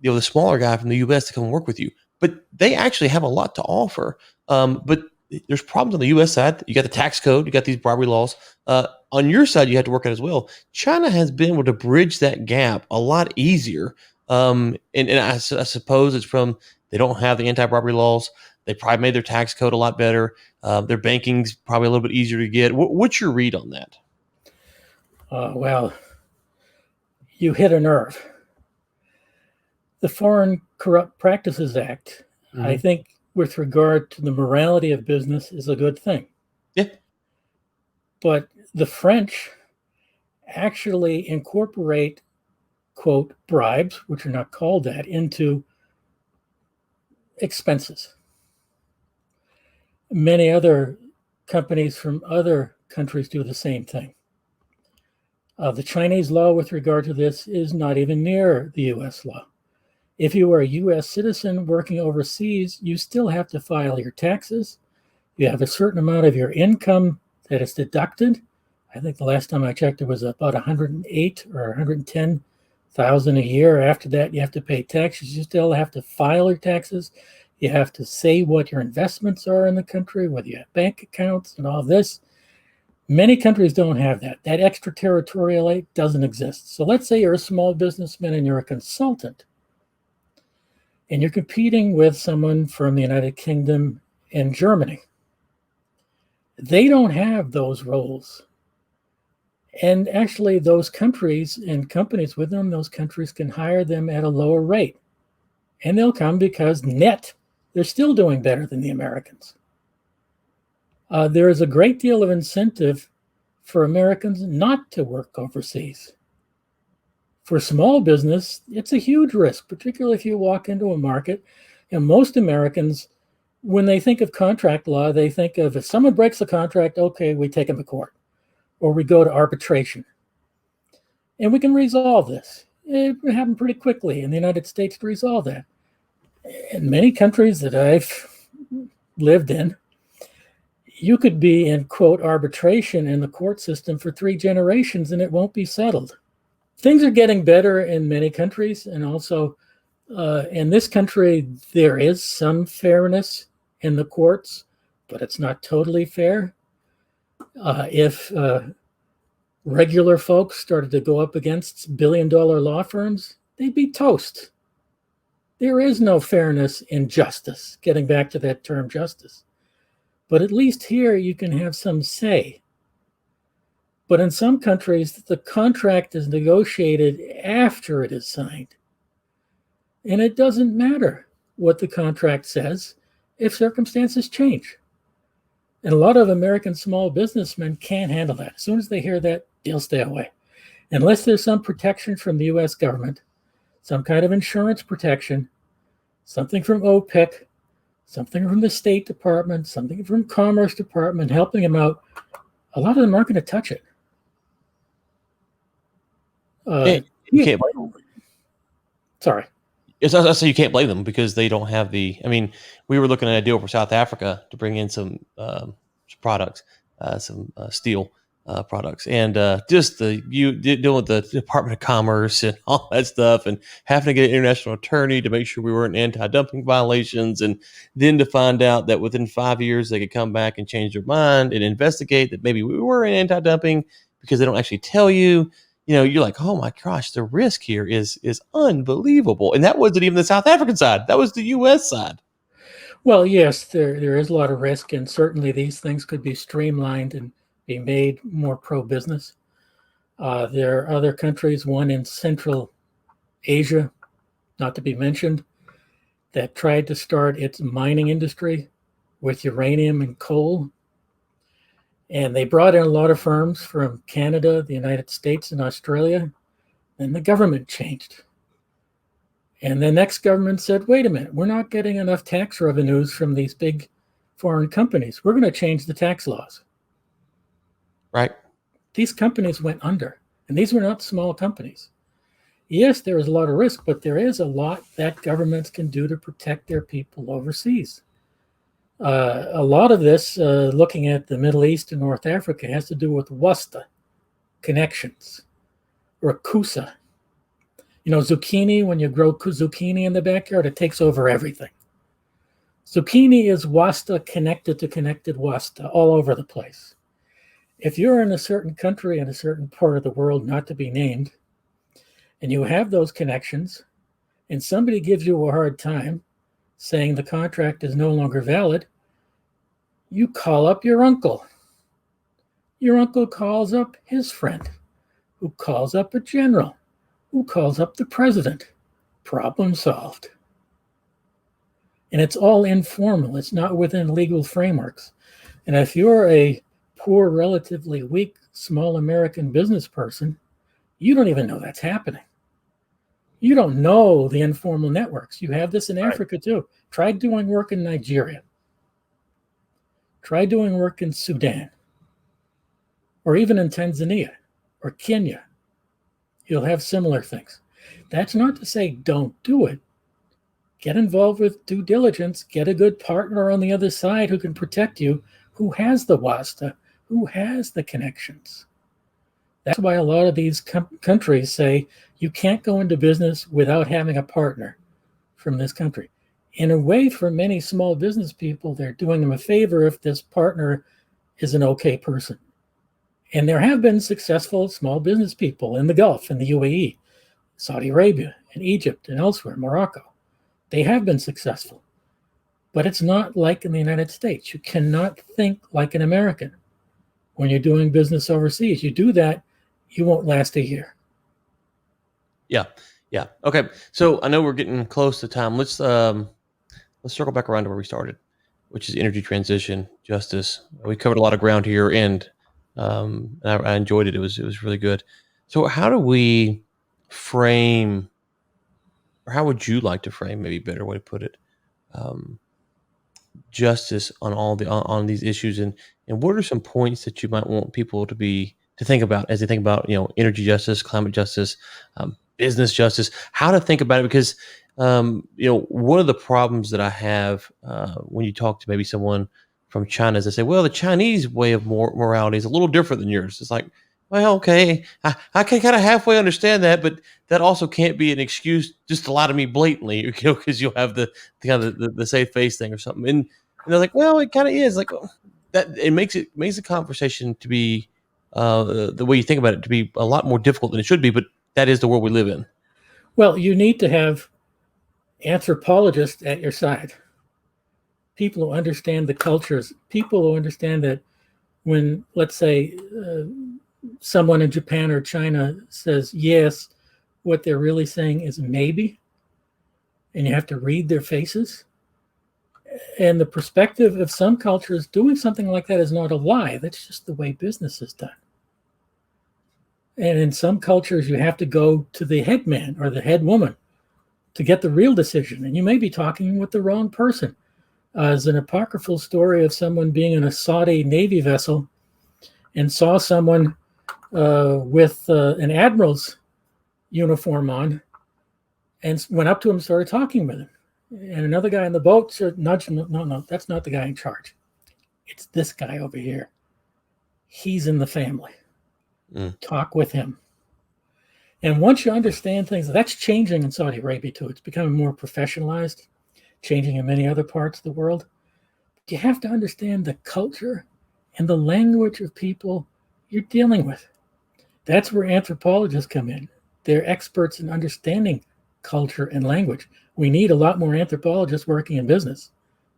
the smaller guy from the U.S. to come and work with you. But they actually have a lot to offer. But there's problems on the U.S. side. You got the tax code. You got these bribery laws. On your side, you have to work out as well. China has been able to bridge that gap a lot easier. And I suppose it's from They don't have the anti-bribery laws. They probably made their tax code a lot better. Their banking's probably a little bit easier to get. What's your read on that? Well, you hit a nerve. The Foreign Corrupt Practices Act, I think, with regard to the morality of business, is a good thing. Yeah. But the French actually incorporate, quote, bribes, which are not called that, into expenses. Many other companies from other countries do the same thing. The Chinese law with regard to this is not even near the US law. If you are a US citizen working overseas, you still have to file your taxes. You have a certain amount of your income that is deducted. I think the last time I checked, it was about 108 or 110,000 a year. After that, you have to pay taxes. You still have to file your taxes. You have to say what your investments are in the country, whether you have bank accounts and all this. Many countries don't have that. That extraterritorial doesn't exist. So let's say you're a small businessman and you're a consultant, and you're competing with someone from the United Kingdom and Germany. They don't have those roles. And actually, those countries and companies within those countries can hire them at a lower rate. And they'll come because net, they're still doing better than the Americans. There is a great deal of incentive for Americans not to work overseas. For small business, it's a huge risk, particularly if you walk into a market. And most Americans, when they think of contract law, they think of if someone breaks the contract, okay, we take them to court or we go to arbitration. And we can resolve this. It happened pretty quickly in the United States to resolve that. In many countries that I've lived in, you could be in, quote, arbitration in the court system for 3 generations and it won't be settled. Things are getting better in many countries, and also in this country, there is some fairness in the courts, but it's not totally fair. If regular folks started to go up against billion-dollar law firms, they'd be toast. There is no fairness in justice, getting back to that term justice. But at least here you can have some say. But in some countries, the contract is negotiated after it is signed. And it doesn't matter what the contract says if circumstances change. And a lot of American small businessmen can't handle that. As soon as they hear that, they'll stay away. Unless there's some protection from the US government, some kind of insurance protection, something from OPIC, something from the State Department, something from Commerce Department, helping them out, a lot of them aren't going to touch it. You can't blame them. Sorry. I say you can't blame them because they don't have the. I mean, we were looking at a deal for South Africa to bring in some products, some steel products, and just dealing with the Department of Commerce and all that stuff, and having to get an international attorney to make sure we weren't anti-dumping violations, and then to find out that within 5 years they could come back and change their mind and investigate that maybe we were in anti-dumping because they don't actually tell you. You know, you're like, oh my gosh, the risk here is unbelievable. And that wasn't even the South African side. That was the U.S. side. Well, yes, there is a lot of risk, and certainly these things could be streamlined and be made more pro-business. There are other countries, one in Central Asia, not to be mentioned, that tried to start its mining industry with uranium and coal. And they brought in a lot of firms from Canada, the United States, and Australia. Then the government changed. And the next government said, wait a minute, we're not getting enough tax revenues from these big foreign companies. We're going to change the tax laws. Right. These companies went under. And these were not small companies. Yes, there is a lot of risk, but there is a lot that governments can do to protect their people overseas. A lot of this, looking at the Middle East and North Africa, has to do with wasta connections or kusa. You know, zucchini, when you grow zucchini in the backyard, it takes over everything. Zucchini is wasta connected to connected wasta all over the place. If you're in a certain country in a certain part of the world, not to be named, and you have those connections, and somebody gives you a hard time, saying the contract is no longer valid, you call up your uncle. Your uncle calls up his friend, who calls up a general, who calls up the president. Problem solved. And it's all informal. It's not within legal frameworks. And if you're a poor, relatively weak, small American business person, you don't even know that's happening. You don't know the informal networks. You have this in Africa too. Try doing work in Nigeria. Try doing work in Sudan, or even in Tanzania or Kenya. You'll have similar things. That's not to say don't do it. Get involved with due diligence. Get a good partner on the other side who can protect you, who has the wasta, who has the connections. That's why a lot of these countries say you can't go into business without having a partner from this country. In a way, for many small business people, they're doing them a favor if this partner is an okay person. And there have been successful small business people in the Gulf, in the UAE, Saudi Arabia, and Egypt, and elsewhere, Morocco. They have been successful. But it's not like in the United States. You cannot think like an American when you're doing business overseas. You do that, you won't last a year. Yeah. Okay. So I know we're getting close to time. Let's circle back around to where we started, which is energy transition, justice. We covered a lot of ground here, and I enjoyed it. It was really good. So how do we frame, or how would you like to frame, maybe a better way to put it, justice on on these issues, and what are some points that you might want people to think about as they think about energy justice, climate justice, business justice, how to think about it? Because one of the problems that I have when you talk to maybe someone from China is they say, well, the Chinese way of morality is a little different than yours. It's like, well, okay, I can kind of halfway understand that, but that also can't be an excuse just to lie to me blatantly, because you'll have the kind of the safe face thing or something. And they're like, well, it kind of is like that. It makes the conversation to be the way you think about it to be a lot more difficult than it should be. But that is the world we live in. Well, you need to have anthropologists at your side, people who understand the cultures, people who understand that when, let's say, someone in Japan or China says yes, what they're really saying is maybe, and you have to read their faces. And the perspective of some cultures, doing something like that is not a lie. That's just the way business is done. And in some cultures, you have to go to the head man or the head woman to get the real decision. And you may be talking with the wrong person. There's an apocryphal story of someone being in a Saudi Navy vessel and saw someone with an admiral's uniform on, and went up to him and started talking with him. And another guy in the boat said, nudged him, no, that's not the guy in charge. It's this guy over here. He's in the family. Talk with him. And once you understand things, that's changing in Saudi Arabia too. It's becoming more professionalized, changing in many other parts of the world. But you have to understand the culture and the language of people you're dealing with. That's where anthropologists come in. They're experts in understanding culture and language. We need a lot more anthropologists working in business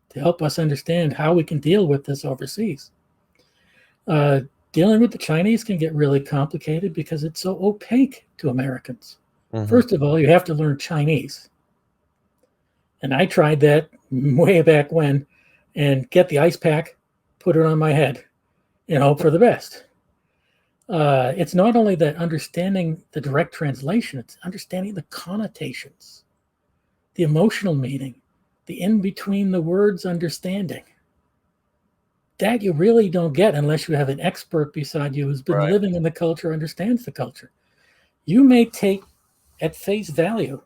to help us understand how we can deal with this overseas. Dealing with the Chinese can get really complicated because it's so opaque to Americans. Mm-hmm. First of all, you have to learn Chinese. And I tried that way back when, and get the ice pack, put it on my head, and hope for the best. It's not only that understanding the direct translation, it's understanding the connotations, the emotional meaning, the in between the words understanding. That you really don't get unless you have an expert beside you who's been living in the culture, understands the culture. You may take at face value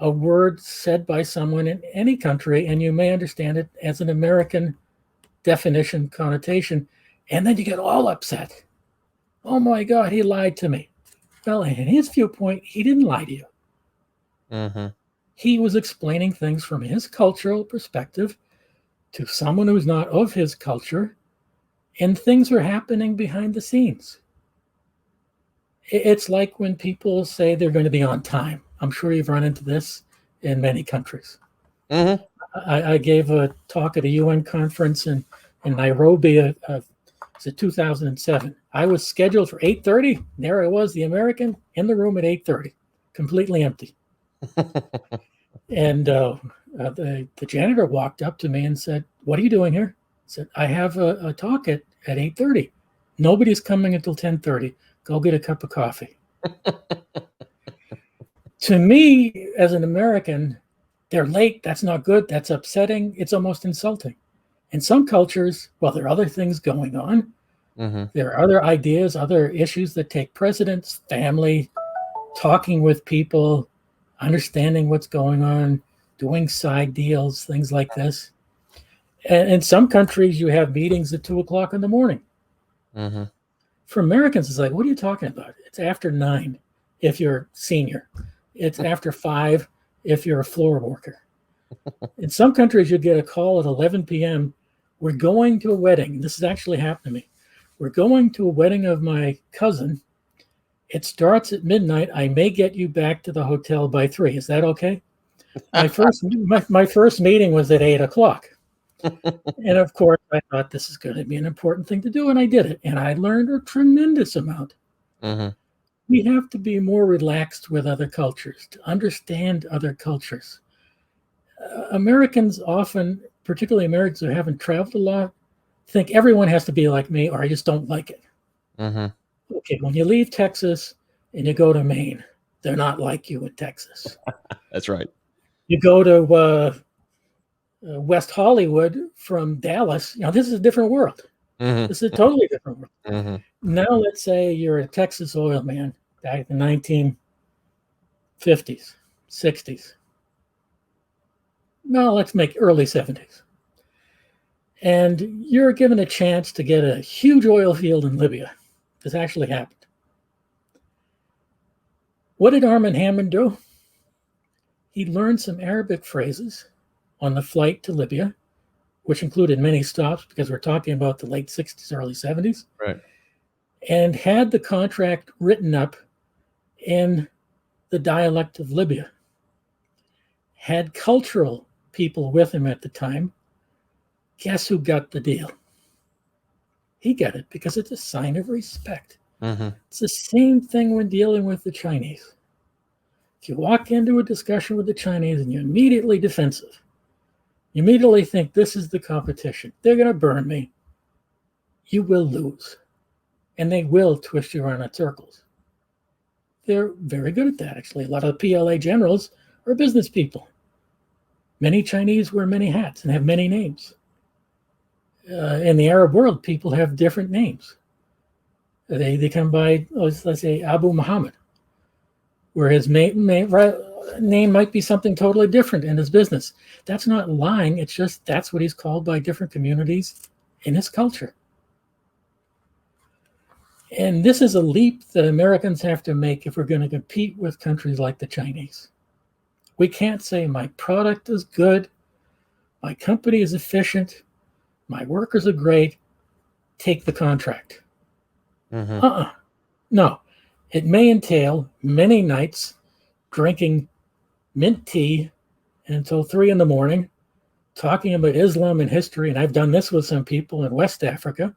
a word said by someone in any country, and you may understand it as an American definition, connotation, and then you get all upset. Oh my God, he lied to me. Well, in his viewpoint, he didn't lie to you. Mm-hmm. He was explaining things from his cultural perspective to someone who's not of his culture, and things are happening behind the scenes. It's like when people say they're going to be on time. I'm sure you've run into this in many countries. Mm-hmm. I gave a talk at a UN conference in Nairobi. It's 2007. I was scheduled for 8:30. There I was, the American, in the room at 8:30, completely empty. And the janitor walked up to me and said, "What are you doing here?" I said, "I have a talk at 8:30. Nobody's coming until 10:30. Go get a cup of coffee." To me, as an American, they're late. That's not good. That's upsetting. It's almost insulting. In some cultures, well, there are other things going on. Mm-hmm. There are other ideas, other issues that take precedence, family, talking with people, understanding what's going on, doing side deals, things like this. And in some countries, you have meetings at 2 o'clock in the morning. Mm-hmm. For Americans, it's like, what are you talking about? It's after 9 if you're senior. It's after 5 if you're a floor worker. In some countries, you get a call at 11 p.m. We're going to a wedding. This has actually happened to me. We're going to a wedding of my cousin. It starts at midnight. I may get you back to the hotel by 3. Is that okay? My first meeting was at 8 o'clock. And of course, I thought this is going to be an important thing to do, and I did it. And I learned a tremendous amount. Mm-hmm. We have to be more relaxed with other cultures, to understand other cultures. Americans often, particularly Americans who haven't traveled a lot, think everyone has to be like me or I just don't like it. Mm-hmm. Okay, when you leave Texas and you go to Maine, they're not like you in Texas. That's right. You go to West Hollywood from Dallas, this is a different world. Mm-hmm. This is a totally different world. Mm-hmm. Now, let's say you're a Texas oil man back in the 1950s, 60s. No, let's make early 70s. And you're given a chance to get a huge oil field in Libya. This actually happened. What did Armand Hammond do? He learned some Arabic phrases on the flight to Libya, which included many stops because we're talking about the late 60s, early 70s. Right. And had the contract written up in the dialect of Libya. Had cultural people with him at the time. Guess who got the deal? He got it because it's a sign of respect. Mm-hmm. It's the same thing when dealing with the Chinese. If you walk into a discussion with the Chinese and you're immediately defensive, you immediately think this is the competition. They're going to burn me. You will lose. And they will twist you around in circles. They're very good at that, actually. A lot of PLA generals are business people. Many Chinese wear many hats and have many names. In the Arab world, people have different names. They come by, let's say, Abu Muhammad, where his name might be something totally different in his business. That's not lying. It's just that's what he's called by different communities in his culture. And this is a leap that Americans have to make if we're going to compete with countries like the Chinese. We can't say my product is good, my company is efficient, my workers are great, take the contract. Mm-hmm. No, it may entail many nights drinking mint tea until 3 a.m, talking about Islam and history. And I've done this with some people in West Africa,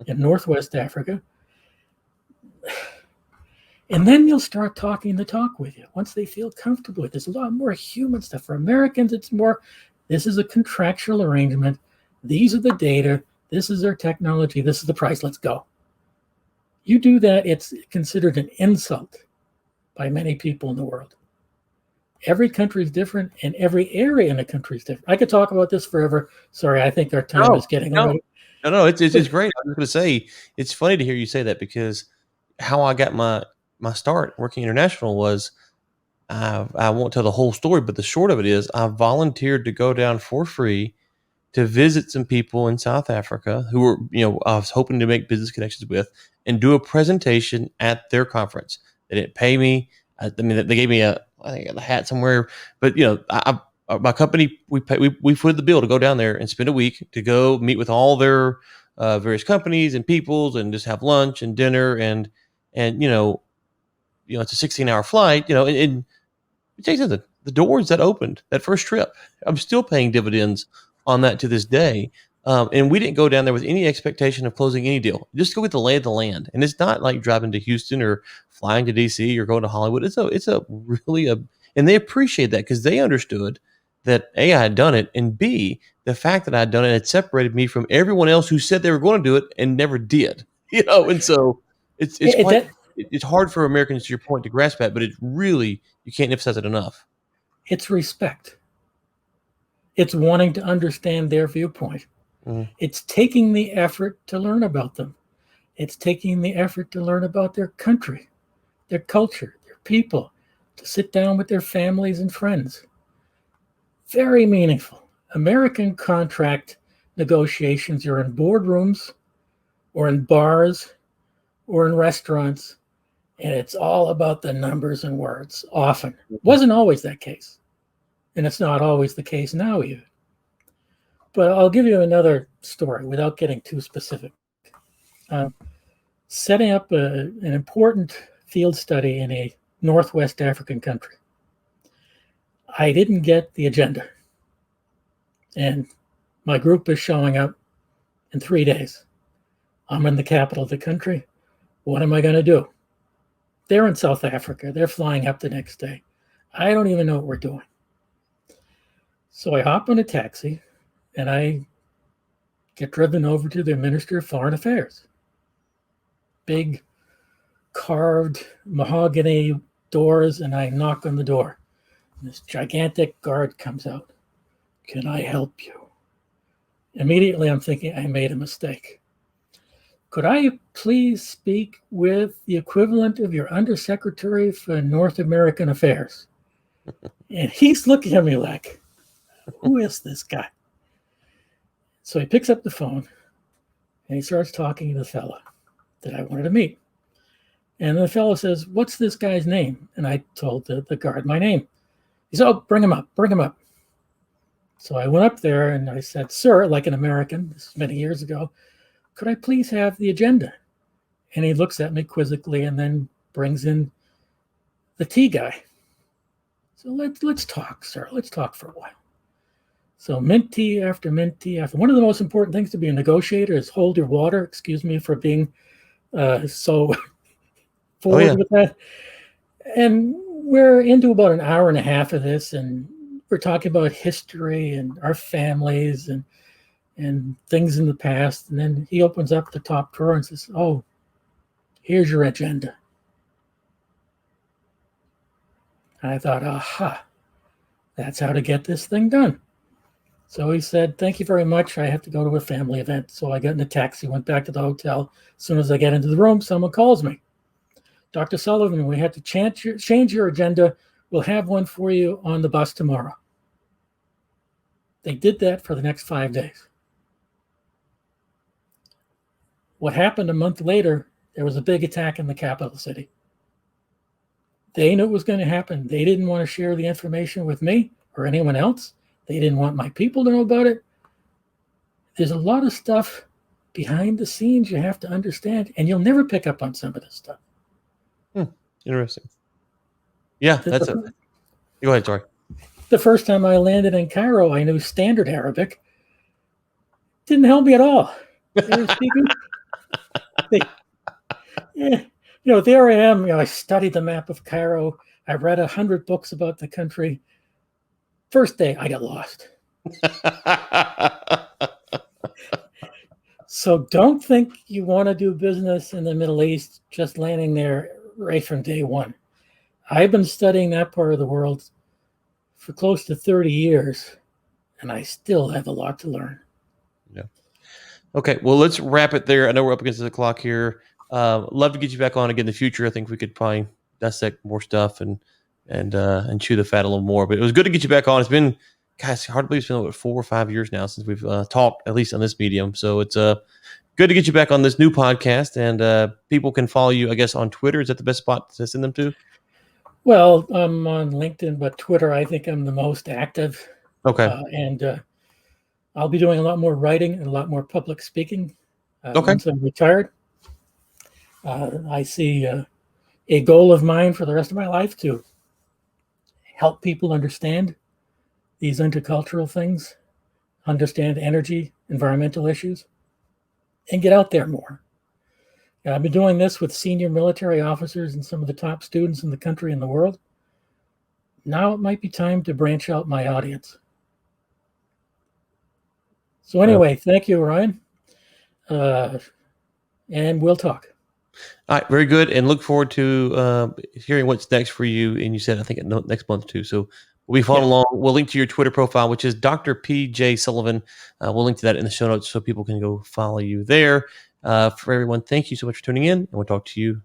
in Northwest Africa. And then you'll start talking the talk with you once they feel comfortable with it. There's a lot more human stuff. For Americans, it's more, this is a contractual arrangement. These are the data. This is their technology. This is the price. Let's go. You do that, it's considered an insult by many people in the world. Every country is different, and every area in a country is different. I could talk about this forever. Sorry, I think our time is getting over. No, it's great. I was going to say, it's funny to hear you say that because how I got my start working international was I won't tell the whole story, but the short of it is I volunteered to go down for free to visit some people in South Africa who were, I was hoping to make business connections with and do a presentation at their conference. They didn't pay me. I mean, they gave me I think a hat somewhere, but my company, we footed the bill to go down there and spend a week to go meet with all their various companies and peoples and just have lunch and dinner and it's a 16-hour flight, and take something. the doors that opened that first trip. I'm still paying dividends on that to this day. And we didn't go down there with any expectation of closing any deal. Just go get the lay of the land. And it's not like driving to Houston or flying to DC or going to Hollywood. It's a really and they appreciate that because they understood that A, I had done it, and B, the fact that I had done it had separated me from everyone else who said they were going to do it and never did. And so it's hard for Americans, to your point, to grasp that, but it really, you can't emphasize it enough. It's respect. It's wanting to understand their viewpoint. Mm-hmm. It's taking the effort to learn about them. It's taking the effort to learn about their country, their culture, their people, to sit down with their families and friends. Very meaningful. American contract negotiations are in boardrooms or in bars or in restaurants, and it's all about the numbers and words, often. It wasn't always that case, and it's not always the case now either. But I'll give you another story without getting too specific. Setting up an important field study in a Northwest African country. I didn't get the agenda. And my group is showing up in 3 days. I'm in the capital of the country. What am I going to do? They're in South Africa. They're flying up the next day. I don't even know what we're doing. So I hop in a taxi and I get driven over to the Minister of Foreign Affairs. Big carved mahogany doors, and I knock on the door. And this gigantic guard comes out. Can I help you? Immediately I'm thinking I made a mistake. Could I please speak with the equivalent of your Undersecretary for North American Affairs? And he's looking at me like, who is this guy? So he picks up the phone and he starts talking to the fella that I wanted to meet. And the fellow says, what's this guy's name? And I told the guard my name. He said, oh, bring him up. So I went up there and I said, sir, like an American, this is many years ago, could I please have the agenda? And he looks at me quizzically and then brings in the tea guy. So let's talk, sir. Let's talk for a while. So mint tea after mint tea after. One of the most important things to be a negotiator is hold your water. Excuse me for being so forward with that. And we're into about an hour and a half of this, and we're talking about history and our families and things in the past. And then he opens up the top drawer and says, oh, here's your agenda. And I thought, aha, that's how to get this thing done. So he said, thank you very much. I have to go to a family event. So I got in a taxi, went back to the hotel. As soon as I get into the room, someone calls me. Dr. Sullivan, we had to change your agenda. We'll have one for you on the bus tomorrow. They did that for the next 5 days. What happened a month later, there was a big attack in the capital city. They knew it was going to happen. They didn't want to share the information with me or anyone else. They didn't want my people to know about it. There's a lot of stuff behind the scenes you have to understand, and you'll never pick up on some of this stuff. Interesting. Yeah, that's it. Go ahead, sorry. The first time I landed in Cairo, I knew standard Arabic. Didn't help me at all. They were speaking. There I am. I studied the map of Cairo. I read 100 books about the country. First day, I got lost. So don't think you want to do business in the Middle East just landing there right from day one. I've been studying that part of the world for close to 30 years, and I still have a lot to learn. Yeah. Okay, well, let's wrap it there. I know we're up against the clock here. Love to get you back on again in the future. I think we could probably dissect more stuff and chew the fat a little more. But it was good to get you back on. It's been, guys, hard to believe it's been about 4 or 5 years now since we've talked, at least on this medium. So it's good to get you back on this new podcast. And people can follow you, I guess, on Twitter. Is that the best spot to send them to? Well, I'm on LinkedIn, but Twitter, I think I'm the most active. Okay. And I'll be doing a lot more writing and a lot more public speaking Okay. once I'm retired. I see a goal of mine for the rest of my life to help people understand these intercultural things, understand energy, environmental issues, and get out there more. I've been doing this with senior military officers and some of the top students in the country and the world. Now it might be time to branch out my audience. So anyway, thank you, Ryan. And we'll talk. All right, very good. And look forward to hearing what's next for you. And you said, I think, next month too. So we'll be following along. We'll link to your Twitter profile, which is Dr. P.J. Sullivan. We'll link to that in the show notes so people can go follow you there. For everyone, thank you so much for tuning in, and we'll talk to you